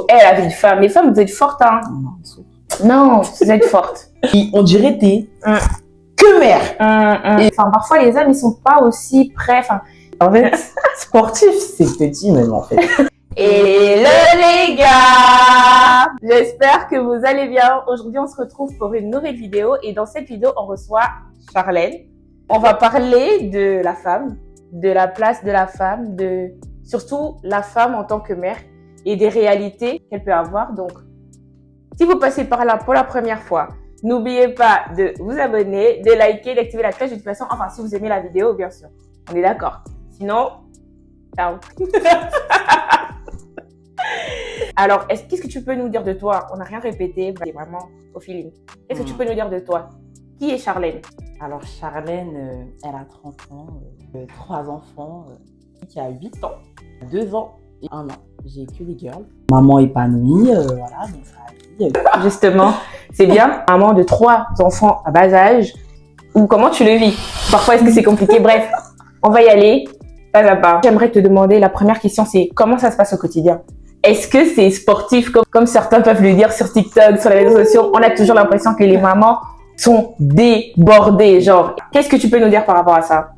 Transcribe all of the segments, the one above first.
Elle avait une femme. Les femmes, vous êtes fortes, hein. Non, vous êtes fortes. On dirait t'es que mère. Et, enfin, parfois, les hommes, ils sont pas aussi prêts. Enfin, en fait, sportif, c'est petit même, en fait. Hello les gars! J'espère que vous allez bien. Aujourd'hui, on se retrouve pour une nouvelle vidéo. Et dans cette vidéo, on reçoit Charlène. On va parler de la femme, de la place de la femme, de surtout la femme en tant que mère et des réalités qu'elle peut avoir. Donc, si vous passez par là pour la première fois, n'oubliez pas de vous abonner, de liker, d'activer la cloche de notification. Enfin, si vous aimez la vidéo, bien sûr. On est d'accord. Sinon, ciao. Alors, qu'est-ce que tu peux nous dire de toi? On n'a rien répété, c'est vraiment au feeling. Qu'est-ce que tu peux nous dire de toi? Qui est Charlène? Alors, Charlène, elle a 30 ans, 3 enfants, qui a 8 ans, 2 ans et 1 an. J'ai que des girls. Maman épanouie, voilà, donc ça. Justement, c'est bien. Maman de 3 enfants à bas âge. Ou comment tu le vis? Parfois, est-ce que c'est compliqué? Bref, on va y aller pas à pas. J'aimerais te demander, la première question, c'est comment ça se passe au quotidien? Est-ce que c'est sportif comme certains peuvent le dire sur TikTok, sur les réseaux sociaux? On a toujours l'impression que les mamans sont débordées. Genre, qu'est-ce que tu peux nous dire par rapport à ça?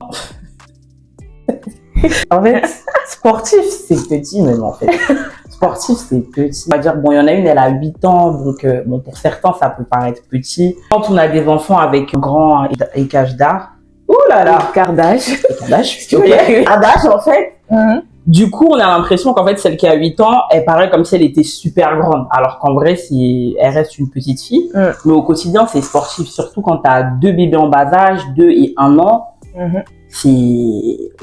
En fait, sportif, c'est petit même en fait. Sportif, c'est petit. On va dire, bon, il y en a une, elle a 8 ans, donc bon, pour certains, ça peut paraître petit. Quand on a des enfants avec un grand écart d'âge, ouh là là, écart d'âge, en fait. Du coup, on a l'impression qu'en fait, celle qui a 8 ans, elle paraît comme si elle était super grande. Alors qu'en vrai, elle reste une petite fille. Mais au quotidien, c'est sportif. Surtout quand tu as 2 bébés en bas âge, 2 et 1 an.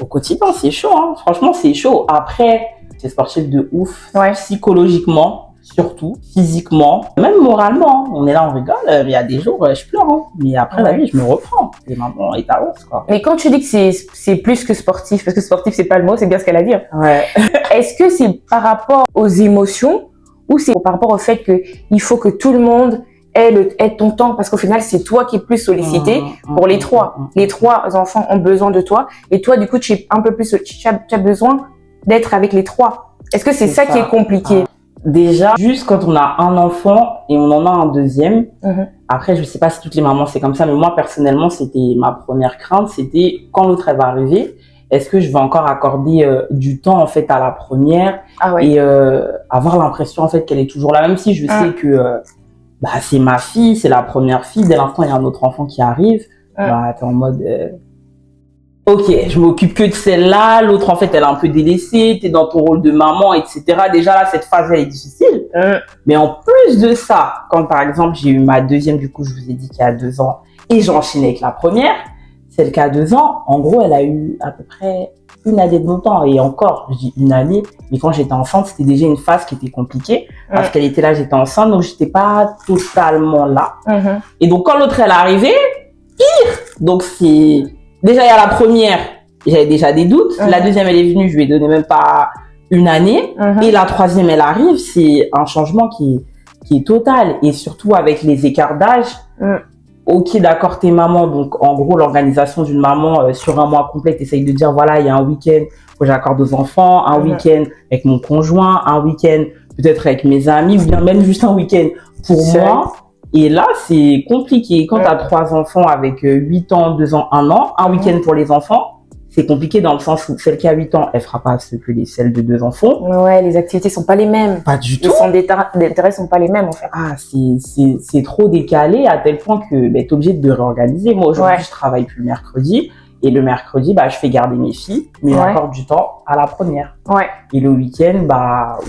Au quotidien, c'est chaud. Hein. Franchement, c'est chaud. Après, c'est sportif de ouf. Ouais. Psychologiquement, surtout. Physiquement. Même moralement. Hein. On est là, on rigole. Il y a des jours, je pleure. Hein. Mais après, la vie, je me reprends. Et maman est à ouf, quoi. Mais quand tu dis que c'est plus que sportif, parce que sportif, c'est pas le mot, c'est bien ce qu'elle a dit. Ouais. Est-ce que c'est par rapport aux émotions ou c'est par rapport au fait qu'il faut que tout le monde ait ton temps? Parce qu'au final, c'est toi qui es plus sollicité pour les 3. Les 3 enfants ont besoin de toi. Et toi, du coup, tu es un peu plus, tu as besoin d'être avec les 3. Est-ce que c'est ça qui est compliqué? Déjà, juste quand on a un enfant et on en a un deuxième, après, je sais pas si toutes les mamans c'est comme ça, mais moi, personnellement, c'était ma première crainte, c'était quand l'autre, elle va arriver, est-ce que je vais encore accorder du temps, en fait, à la première et avoir l'impression, en fait, qu'elle est toujours là, même si je sais que c'est ma fille, c'est la première fille, dès l'instant, il y a un autre enfant qui arrive, t'es en mode... Ok, je m'occupe que de celle-là, l'autre en fait elle est un peu délaissée, t'es dans ton rôle de maman, etc. Déjà là, cette phase elle est difficile. Mais en plus de ça, quand par exemple j'ai eu ma deuxième, du coup je vous ai dit qu'il y a 2 ans, et j'enchaîne avec la première, celle qui a 2 ans, en gros elle a eu à peu près 1 année de mon temps, et encore, je dis 1 année, mais quand j'étais enceinte, c'était déjà une phase qui était compliquée, parce qu'elle était là, j'étais enceinte, donc j'étais pas totalement là. Et donc quand l'autre elle est arrivée, pire. Donc c'est... Déjà, il y a la première, j'avais déjà des doutes. La deuxième, elle est venue, je lui ai donné même pas 1 année. Et la troisième, elle arrive, c'est un changement qui est total. Et surtout avec les écarts d'âge. Ok, d'accord, t'es maman. Donc, en gros, l'organisation d'une maman sur un mois complet, t'essayes de dire, voilà, il y a un week-end où j'accorde aux enfants, un week-end avec mon conjoint, un week-end peut-être avec mes amis, ou bien même juste un week-end pour moi. Et là, c'est compliqué. Quand tu as 3 enfants avec 8 ans, 2 ans, 1 an, un week-end pour les enfants, c'est compliqué dans le sens où celle qui a 8 ans, elle fera pas ce que celles de 2 enfants. Ouais, les activités sont pas les mêmes. Pas du tout. Les centres d'intérêt sont pas les mêmes, en fait. Ah, c'est trop décalé à tel point que t'es obligé de réorganiser. Moi, aujourd'hui, je travaille plus le mercredi. Et le mercredi, je fais garder mes filles, mais j'accorde du temps à la première. Et le week-end,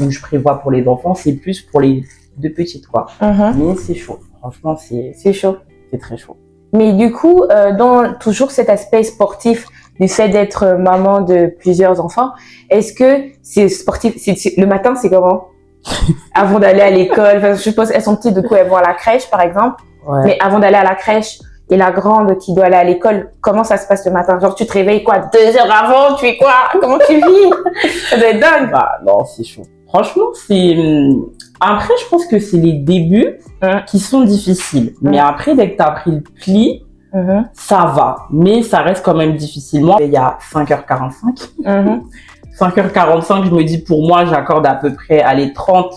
où je prévois pour les enfants, c'est plus pour les 2 petites, quoi. Mais c'est chaud. Franchement, c'est chaud. C'est très chaud. Mais du coup, dans toujours cet aspect sportif, du fait d'être maman de plusieurs enfants, est-ce que c'est sportif? Le matin, c'est comment? Avant d'aller à l'école, je suppose, elles sont petites, du coup, elles vont à la crèche, par exemple. Mais avant d'aller à la crèche, et la grande qui doit aller à l'école, comment ça se passe le matin? Genre, tu te réveilles quoi? 2 heures avant? Tu fais quoi? Comment tu vis? Ça doit être dingue. Non, c'est chaud. Franchement, après, je pense que c'est les débuts qui sont difficiles. Mais après, dès que tu as pris le pli, ça va. Mais ça reste quand même difficile. Moi, il y a 5h45. 5h45, je me dis, pour moi, j'accorde à peu près, 30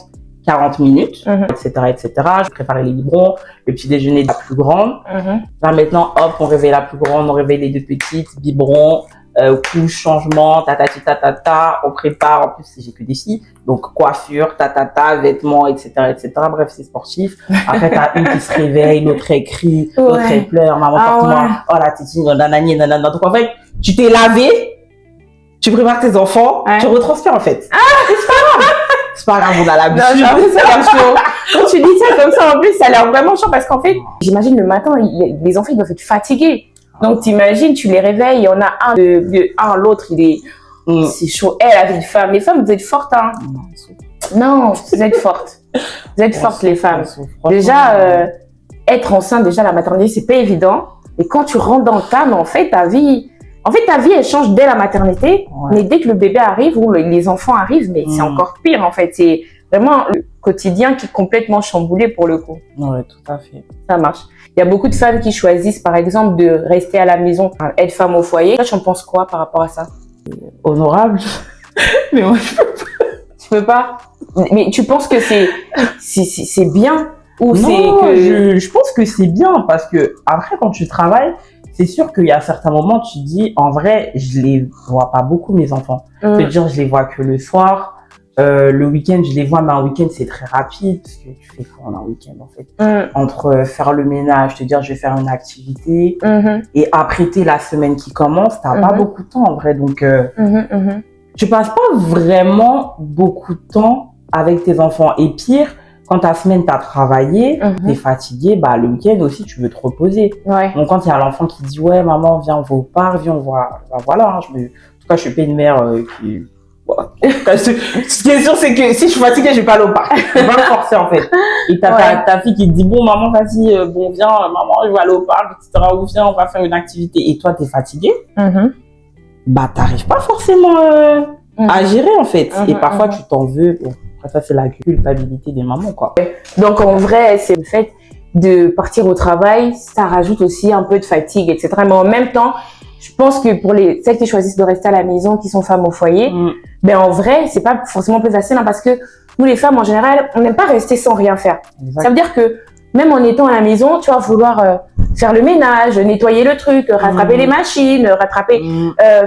40 minutes, etc., etc. Je préparais les biberons, le petit déjeuner de la plus grande. Là, maintenant, hop, on réveille la plus grande, on réveille les deux petites, biberons, couche, changement, on prépare. En plus, j'ai que des filles, donc coiffure, vêtements, etc., etc. Bref, c'est sportif. Après, t'as une qui se réveille, l'autre elle crie, l'autre elle pleure, maman, porte-moi, oh la tétine, nanani, nanana. Donc, en fait, tu t'es lavé, tu prépares tes enfants, tu retranspires, en fait. C'est pas grave, on a l'habitude. Ça a l'air chaud. Quand tu dis ça comme ça, en plus, ça a l'air vraiment chaud parce qu'en fait, j'imagine le matin, les enfants, ils doivent être fatigués. Donc, t'imagines, tu les réveilles, il y en a un, l'autre, il est, c'est chaud. Elle avait une femme. Les femmes, vous êtes fortes, hein. Non, vous êtes fortes. Vous êtes fortes, les femmes. Déjà, être enceinte, déjà, la maternité, c'est pas évident. Et quand tu rentres dans le tas, en fait, ta vie, elle change dès la maternité. Mais dès que le bébé arrive ou les enfants arrivent, mais c'est encore pire, en fait. C'est vraiment le quotidien qui est complètement chamboulé pour le coup. Oui, tout à fait. Ça marche. Il y a beaucoup de femmes qui choisissent, par exemple, de rester à la maison, être femme au foyer. Toi, tu en penses quoi par rapport à ça? Honorable. Mais moi, je peux pas. Tu peux pas? Mais tu penses que c'est bien? Ou non, c'est que... je pense que c'est bien parce que après, quand tu travailles, c'est sûr qu'il y a certains moments, tu te dis, en vrai, je les vois pas beaucoup, mes enfants. C'est-à-dire, je les vois que le soir. Le week-end, je les vois, mais un week-end, c'est très rapide parce que tu fais quoi un week-end, en fait? Entre faire le ménage, te dire, je vais faire une activité et apprêter la semaine qui commence, t'as pas beaucoup de temps, en vrai. Donc, tu passes pas vraiment beaucoup de temps avec tes enfants. Et pire, quand ta semaine, t'as travaillé, t'es fatigué, bah, le week-end aussi, tu veux te reposer. Donc, quand il y a l'enfant qui dit, ouais, maman, viens, on va au parc, viens, on va, bah, voilà, hein, en tout cas, je suis pas une mère qui... Ce qui est sûr, c'est que si je suis fatiguée, je vais pas aller au parc. Je vais pas me forcer, en fait. Et t'as ta fille qui te dit, bon, maman, vas-y, bon, viens, maman, je vais aller au parc, etc. Ou viens, on va faire une activité. Et toi, t'es fatiguée. Bah, t'arrives pas forcément à gérer, en fait. Et parfois, tu t'en veux. Bon, après, ça, c'est la culpabilité des mamans, quoi. Donc, en vrai, c'est le fait de partir au travail, ça rajoute aussi un peu de fatigue, etc. Mais en même temps, je pense que pour celles qui choisissent de rester à la maison, qui sont femmes au foyer, ben en vrai, c'est pas forcément plus facile, hein, parce que nous, les femmes, en général, on n'aime pas rester sans rien faire. Ça veut dire que même en étant à la maison, tu vas vouloir faire le ménage, nettoyer le truc, rattraper les machines,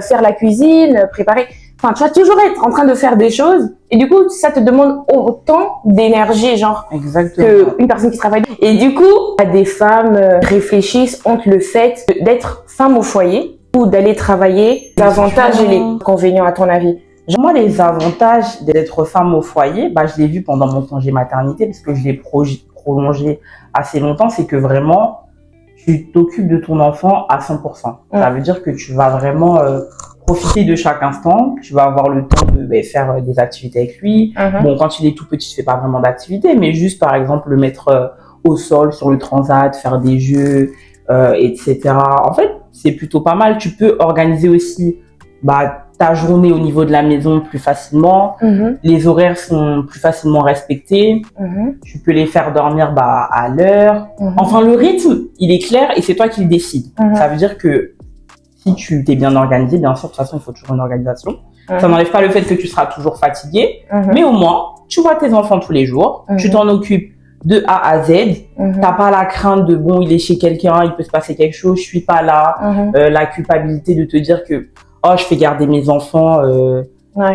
faire la cuisine, préparer. Enfin, tu vas toujours être en train de faire des choses. Et du coup, ça te demande autant d'énergie, genre, qu'une personne qui travaille. Et du coup, des femmes réfléchissent entre le fait d'être femme au foyer ou d'aller travailler, les avantages et les inconvénients, à ton avis? Moi, les avantages d'être femme au foyer, bah, je l'ai vu pendant mon congé maternité, parce que je l'ai prolongé assez longtemps, c'est que vraiment, tu t'occupes de ton enfant à 100%. Ça veut dire que tu vas vraiment profiter de chaque instant, tu vas avoir le temps de faire des activités avec lui. Bon, quand il est tout petit, tu fais pas vraiment d'activités, mais juste, par exemple, le mettre au sol, sur le transat, faire des jeux, etc. En fait, c'est plutôt pas mal. Tu peux organiser aussi, bah, ta journée au niveau de la maison plus facilement. Les horaires sont plus facilement respectés. Tu peux les faire dormir, bah, à l'heure. Enfin, le rythme, il est clair et c'est toi qui le décides. Ça veut dire que si tu t'es bien organisé, bien sûr, de toute façon, il faut toujours une organisation. Ça n'enlève pas le fait que tu seras toujours fatigué, mais au moins, tu vois tes enfants tous les jours, tu t'en occupes de A à Z. T'as pas la crainte de, bon, il est chez quelqu'un, il peut se passer quelque chose, je suis pas là. La culpabilité de te dire que, oh, je fais garder mes enfants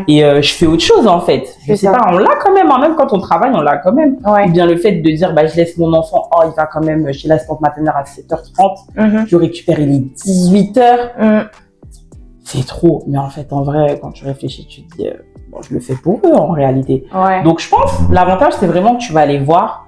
et je fais autre chose, en fait. Je sais pas, on l'a quand même, hein, même quand on travaille, on l'a quand même. Ou bien le fait de dire, bah, je laisse mon enfant, oh, il va quand même chez l'assistante maternelle à 7h30, je récupère, il est 18h. C'est trop. Mais en fait, en vrai, quand tu réfléchis, tu te dis, bon, je le fais pour eux, en réalité. Donc, je pense, l'avantage, c'est vraiment que tu vas les voir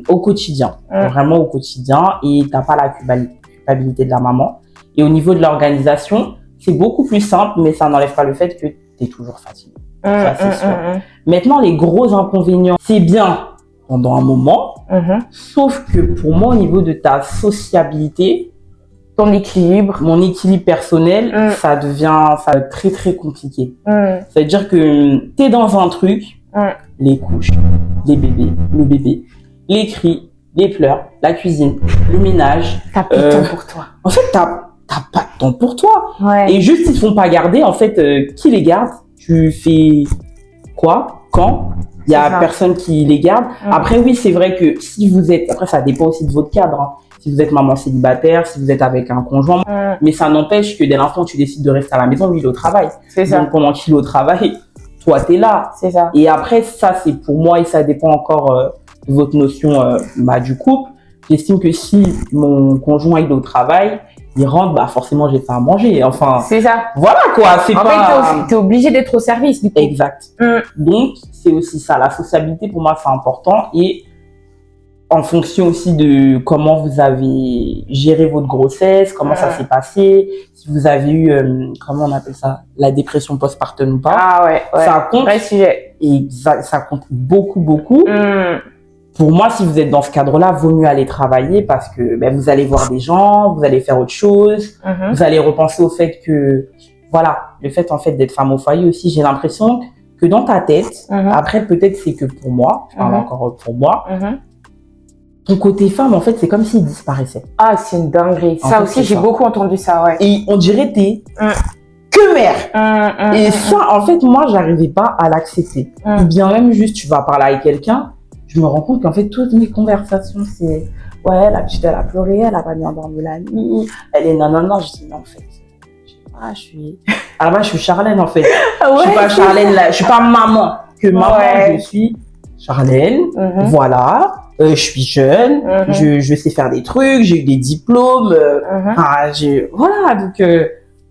au quotidien. Vraiment au quotidien. Et t'as pas la culpabilité de la maman. Et au niveau de l'organisation, c'est beaucoup plus simple, mais ça n'enlève pas le fait que tu es toujours fatigué. Ça, c'est sûr. Maintenant, les gros inconvénients, c'est bien pendant un moment, sauf que pour moi, au niveau de ta sociabilité, ton équilibre, mon équilibre personnel, ça devient très, très compliqué. C'est-à-dire que tu es dans un truc, les couches, les bébés, le bébé, les cris, les pleurs, la cuisine, le ménage. T'as plus de temps pour toi. En fait, t'as pas de temps pour toi. Et juste, ils te font pas garder. En fait, qui les garde? Tu fais quoi? Quand? Il y a personne qui les garde. Après, oui, c'est vrai que si vous êtes... Après, ça dépend aussi de votre cadre. Hein. Si vous êtes maman célibataire, si vous êtes avec un conjoint. Mais ça n'empêche que dès l'instant où tu décides de rester à la maison, lui, il est au travail. C'est ça. Donc, pendant qu'il est au travail, toi, t'es là. C'est ça. Et après, ça, c'est pour moi, et ça dépend encore de votre notion du couple. J'estime que si mon conjoint il est au travail, il rentre, bah forcément j'ai fait à manger. Enfin, c'est ça. Voilà quoi. C'est en pas... fait, t'es obligé d'être au service du coup. Exact. Donc c'est aussi ça. La sociabilité pour moi c'est important et en fonction aussi de comment vous avez géré votre grossesse, comment ça s'est passé, si vous avez eu comment on appelle ça, la dépression postpartum ou pas. Ah ouais. Ça compte. Vrai sujet. Et ça compte beaucoup. Pour moi, si vous êtes dans ce cadre-là, vaut mieux aller travailler parce que vous allez voir des gens, vous allez faire autre chose, vous allez repenser au fait que, voilà, le fait en fait d'être femme au foyer aussi, j'ai l'impression que dans ta tête, après peut-être c'est que pour moi, je parle encore pour moi, ton côté femme en fait c'est comme s'il disparaissait. Ah, c'est une dinguerie. Ça fait, aussi, j'ai beaucoup entendu ça, ouais. Et on dirait t'es que mère. Et ça, en fait, moi, j'arrivais pas à l'accepter. Ou bien même juste, tu vas parler avec quelqu'un, je me rends compte qu'en fait, toutes mes conversations, c'est ouais, la petite, elle a pleuré, elle a pas bien dormi la nuit, elle est nanana. Je dis, non, en fait, je suis. À la base, je suis Charlène, en fait. Je suis pas Charlène, là, je suis pas maman. Que maman, je suis Charlène, voilà. Je suis jeune, je sais faire des trucs, j'ai eu des diplômes. Voilà, donc.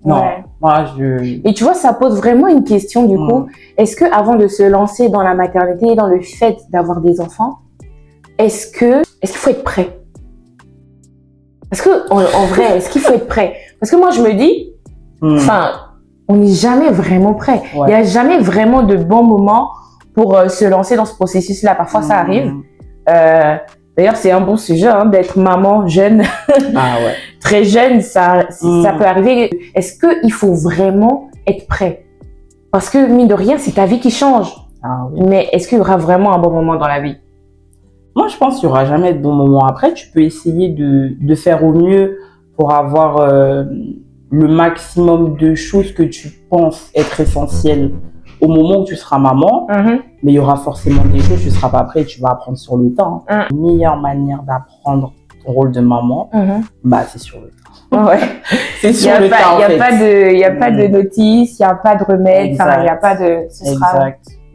Non, moi Et tu vois, ça pose vraiment une question du coup. Est-ce que avant de se lancer dans la maternité, dans le fait d'avoir des enfants, est-ce qu'il faut être prêt? Est-ce que en vrai, est-ce qu'il faut être prêt? Parce que moi je me dis, enfin, on n'est jamais vraiment prêt. Il n'y a jamais vraiment de bons moments pour se lancer dans ce processus-là. Parfois ça arrive. D'ailleurs, c'est un bon sujet d'être maman jeune. Très jeune, ça peut arriver. Est-ce qu'il faut vraiment être prêt? Parce que, mine de rien, c'est ta vie qui change. Mais est-ce qu'il y aura vraiment un bon moment dans la vie? Moi, je pense qu'il n'y aura jamais de bon moment. Après, tu peux essayer de faire au mieux pour avoir le maximum de choses que tu penses être essentielles au moment où tu seras maman, mais il y aura forcément des choses, tu ne seras pas prêt, tu vas apprendre sur le temps. La meilleure manière d'apprendre ton rôle de maman, c'est sur le temps. C'est sur le temps, Il n'y a pas de notice, il n'y a pas de remède, il n'y a pas de... Ce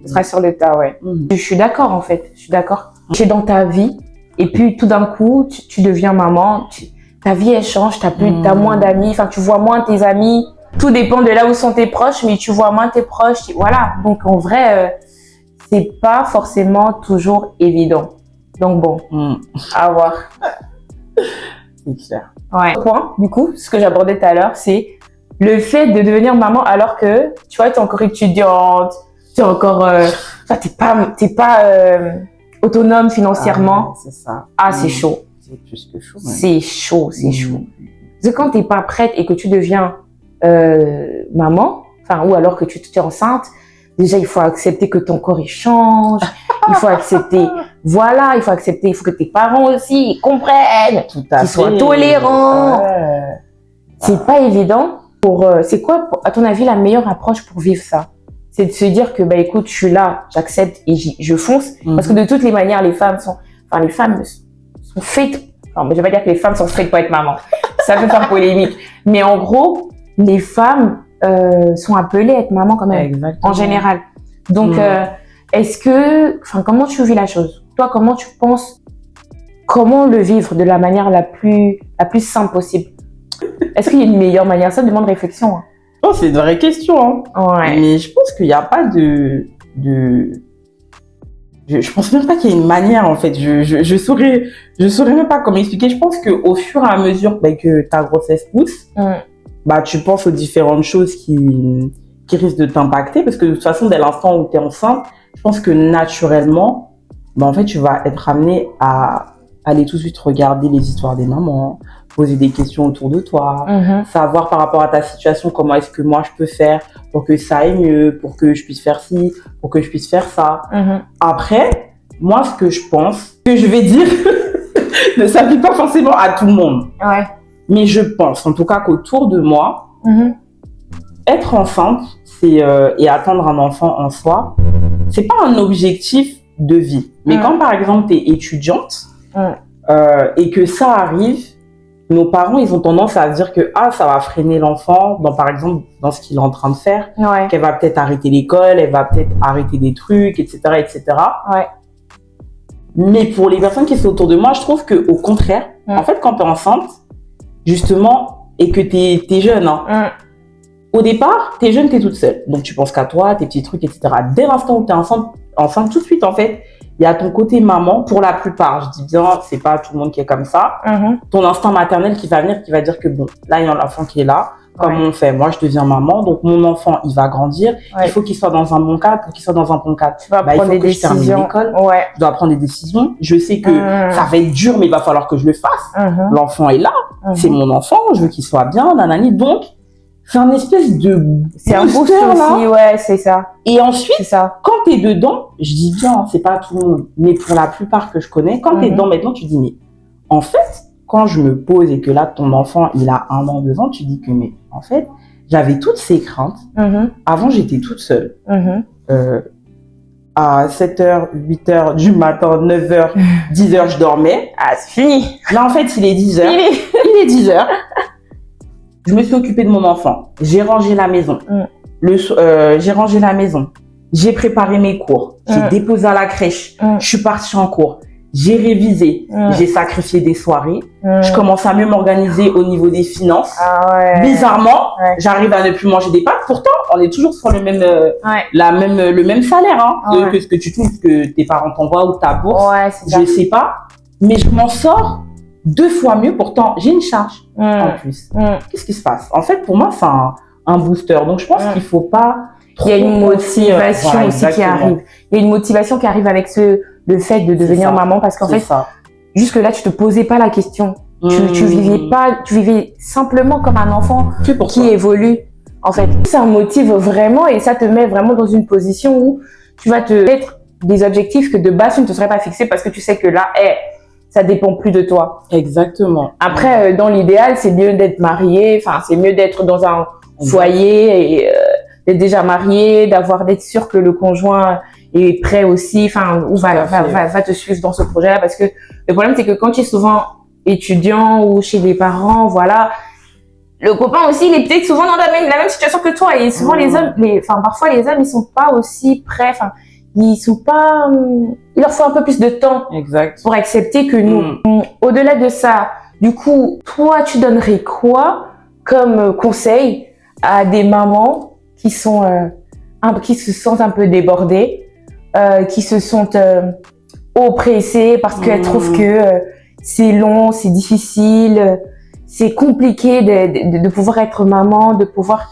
sera sur le tas, Je suis d'accord, en fait. Je suis d'accord. Tu es dans ta vie, et puis tout d'un coup, tu deviens maman, ta vie, elle change, t'as moins d'amis, enfin, tu vois moins tes amis. Tout dépend de là où sont tes proches, mais tu vois moins tes proches. Voilà. Donc, en vrai, c'est pas forcément toujours évident. Donc, bon, à voir. C'est clair. Point, du coup, ce que j'abordais tout à l'heure, c'est le fait de devenir maman alors que, tu vois, t'es encore étudiante, t'es encore, t'es pas autonome financièrement. C'est ça. C'est chaud. C'est plus que chaud. C'est chaud. Parce que quand t'es pas prête et que tu deviens maman, ou alors que tu es enceinte, déjà il faut accepter que ton corps il change, il faut accepter, il faut que tes parents aussi ils comprennent, qu'ils soient tolérants. C'est pas évident. C'est quoi, à ton avis, la meilleure approche pour vivre ça? C'est de se dire que écoute, je suis là, j'accepte et je fonce, parce que de toutes les manières, les femmes sont faites. Non, mais je vais pas dire que les femmes sont faites pour être maman. Ça peut faire polémique, mais en gros, les femmes sont appelées à être maman quand même. Exactement. En général. Donc, comment tu vis la chose? Toi, comment tu penses, comment le vivre de la manière la plus simple possible? Est-ce qu'il y a une meilleure manière? Ça demande réflexion. Oh, c'est une vraie question. Mais je pense qu'il n'y a pas je pense même pas qu'il y ait une manière, en fait. Je saurais même pas comment expliquer. Je pense qu'au fur et à mesure que ta grossesse pousse, tu penses aux différentes choses qui risquent de t'impacter. Parce que de toute façon, dès l'instant où tu es enceinte, je pense que naturellement, en fait, tu vas être amené à aller tout de suite regarder les histoires des mamans, poser des questions autour de toi, savoir par rapport à ta situation comment est-ce que moi je peux faire pour que ça aille mieux, pour que je puisse faire ci, pour que je puisse faire ça. Après, moi ce que je pense, que je vais dire, ne s'applique pas forcément à tout le monde. Mais je pense en tout cas qu'autour de moi, être enceinte et attendre un enfant en soi, c'est pas un objectif de vie. Mais quand, par exemple, t'es étudiante et que ça arrive, nos parents, ils ont tendance à dire que ça va freiner l'enfant, par exemple, dans ce qu'il est en train de faire, qu'elle va peut-être arrêter l'école, elle va peut-être arrêter des trucs, etc., etc. Ouais. Mais pour les personnes qui sont autour de moi, je trouve que au contraire, en fait, quand t'es enceinte, justement, et que t'es jeune, au départ, t'es jeune, t'es toute seule. Donc, tu penses qu'à toi, tes petits trucs, etc. Dès l'instant où t'es enceinte, tout de suite, en fait, il y a ton côté maman, pour la plupart. Je dis bien, c'est pas tout le monde qui est comme ça. Ton instinct maternel qui va venir, qui va dire que bon, là, il y a l'enfant qui est là. Comme on fait, moi, je deviens maman. Donc, mon enfant, il va grandir. Il faut qu'il soit dans un bon cadre. Pour qu'il soit dans un bon cadre, tu vas prendre des décisions. Je termine l'école. Je dois prendre des décisions. Je sais que ça va être dur, mais il va falloir que je le fasse. L'enfant est là. C'est mon enfant. Je veux qu'il soit bien, nanani. Donc, c'est un espèce de c'est un booster aussi, ouais, c'est ça. Et ensuite, quand t'es dedans, je dis bien, c'est pas tout le monde, mais pour la plupart que je connais, quand t'es dedans maintenant, tu dis, mais en fait, quand je me pose et que là, ton enfant, il a 1 an, 2 ans, tu dis que, mais en fait, j'avais toutes ces craintes. Avant, j'étais toute seule. À 7h, 8h du matin, 9h, 10h, je dormais. C'est fini. Là, en fait, il est 10h. Il est 10h. Je me suis occupée de mon enfant. J'ai rangé la maison. J'ai rangé la maison. J'ai préparé mes cours. J'ai déposé à la crèche. Je suis partie en cours. J'ai révisé. J'ai sacrifié des soirées. Je commence à mieux m'organiser au niveau des finances. Bizarrement, j'arrive à ne plus manger des pâtes. Pourtant, on est toujours sur le même, le même salaire, que ce que tu trouves, que tes parents t'envoient ou ta bourse. Je sais pas. Mais je m'en sors 2 fois mieux. Pourtant, j'ai une charge en plus. Qu'est-ce qui se passe? En fait, pour moi, c'est un booster. Donc, je pense qu'il faut pas trop... Il y a une motivation aussi qui arrive. Il y a une motivation qui arrive avec le fait de devenir maman, parce qu'en fait, jusque-là, tu te posais pas la question. Tu vivais simplement comme un enfant qui évolue. En fait, ça motive vraiment et ça te met vraiment dans une position où tu vas te mettre des objectifs que de base, tu ne te serais pas fixé, parce que tu sais que là, ça dépend plus de toi. Exactement. Après, dans l'idéal, c'est mieux d'être marié. Enfin, c'est mieux d'être dans un foyer et d'être déjà marié, d'être sûr que le conjoint est prêt aussi. Enfin, ou va te suivre dans ce projet-là, parce que le problème, c'est que quand tu es souvent étudiant ou chez des parents, voilà, le copain aussi, il est peut-être souvent dans la même situation que toi. Et souvent, parfois les hommes, ils sont pas aussi prêts. Enfin, il leur faut un peu plus de temps pour accepter que nous. Au-delà de ça, du coup, toi, tu donnerais quoi comme conseil à des mamans qui se sentent un peu débordées, qui se sentent oppressées parce qu'elles trouvent que c'est long, c'est difficile, c'est compliqué de pouvoir être maman, de pouvoir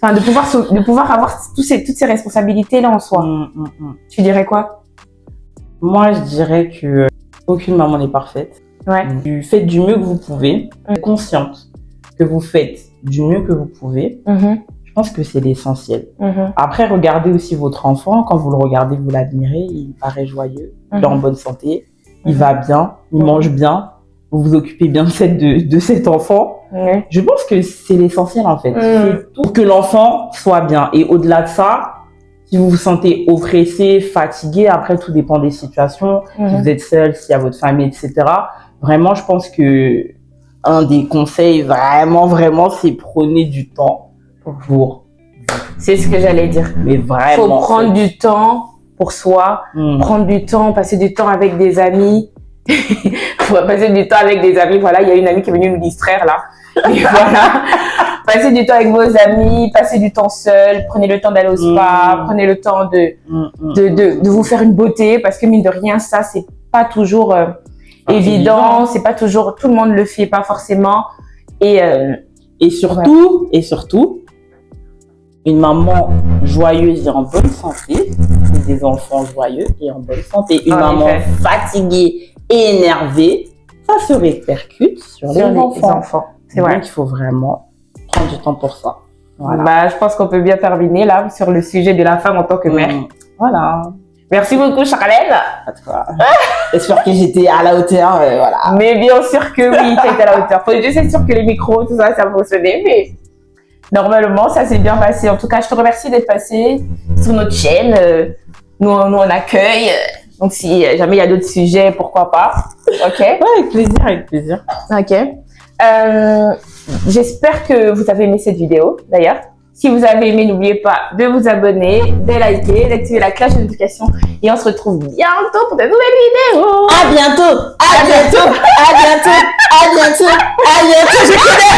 avoir toutes ces responsabilités-là en soi. Tu dirais quoi? Moi, je dirais que aucune maman n'est parfaite. Vous faites du mieux que vous pouvez, consciente que vous faites du mieux que vous pouvez. Je pense que c'est l'essentiel. Après, regardez aussi votre enfant. Quand vous le regardez, vous l'admirez, il paraît joyeux, il est en bonne santé, il va bien, il mange bien. Vous vous occupez bien de cet enfant. Je pense que c'est l'essentiel, en fait. C'est tout, que l'enfant soit bien. Et au-delà de ça, si vous vous sentez oppressé, fatigué, après, tout dépend des situations. Si vous êtes seul, s'il y a votre famille, etc. Vraiment, je pense que un des conseils, vraiment, c'est prenez du temps pour vous. C'est ce que j'allais dire. Mais vraiment. Faut prendre du temps pour soi, prendre du temps, passer du temps avec des amis. Faut passer du temps avec des amis. Voilà, il y a une amie qui est venue nous distraire là. Et voilà. Passez du temps avec vos amis, passez du temps seul, prenez le temps d'aller au spa, prenez le temps de vous faire une beauté, parce que mine de rien, ça, c'est pas toujours évident, c'est pas toujours, tout le monde le fait pas forcément. Et surtout, une maman joyeuse et en bonne santé, c'est des enfants joyeux et en bonne santé. Une maman fatiguée et énervée, ça se répercute sur les enfants. C'est vrai. Donc, il faut vraiment prendre du temps pour ça. Voilà. Je pense qu'on peut bien terminer là sur le sujet de la femme en tant que mère. Voilà. Merci beaucoup, Charlène. À toi. J'espère que j'étais à la hauteur. Voilà. Mais bien sûr que oui, tu étais à la hauteur. Faut juste être sûr que les micros, tout ça, ça fonctionnait. Mais normalement, ça s'est bien passé. En tout cas, je te remercie d'être passé sur notre chaîne. Nous, on accueille. Donc, si jamais il y a d'autres sujets, pourquoi pas. OK? Ouais, avec plaisir, avec plaisir. OK. J'espère que vous avez aimé cette vidéo, d'ailleurs. Si vous avez aimé, n'oubliez pas de vous abonner, de liker, d'activer la cloche de notification. Et on se retrouve bientôt pour de nouvelles vidéos. À bientôt! À bientôt! À bientôt! À bientôt! À bientôt! Je connais!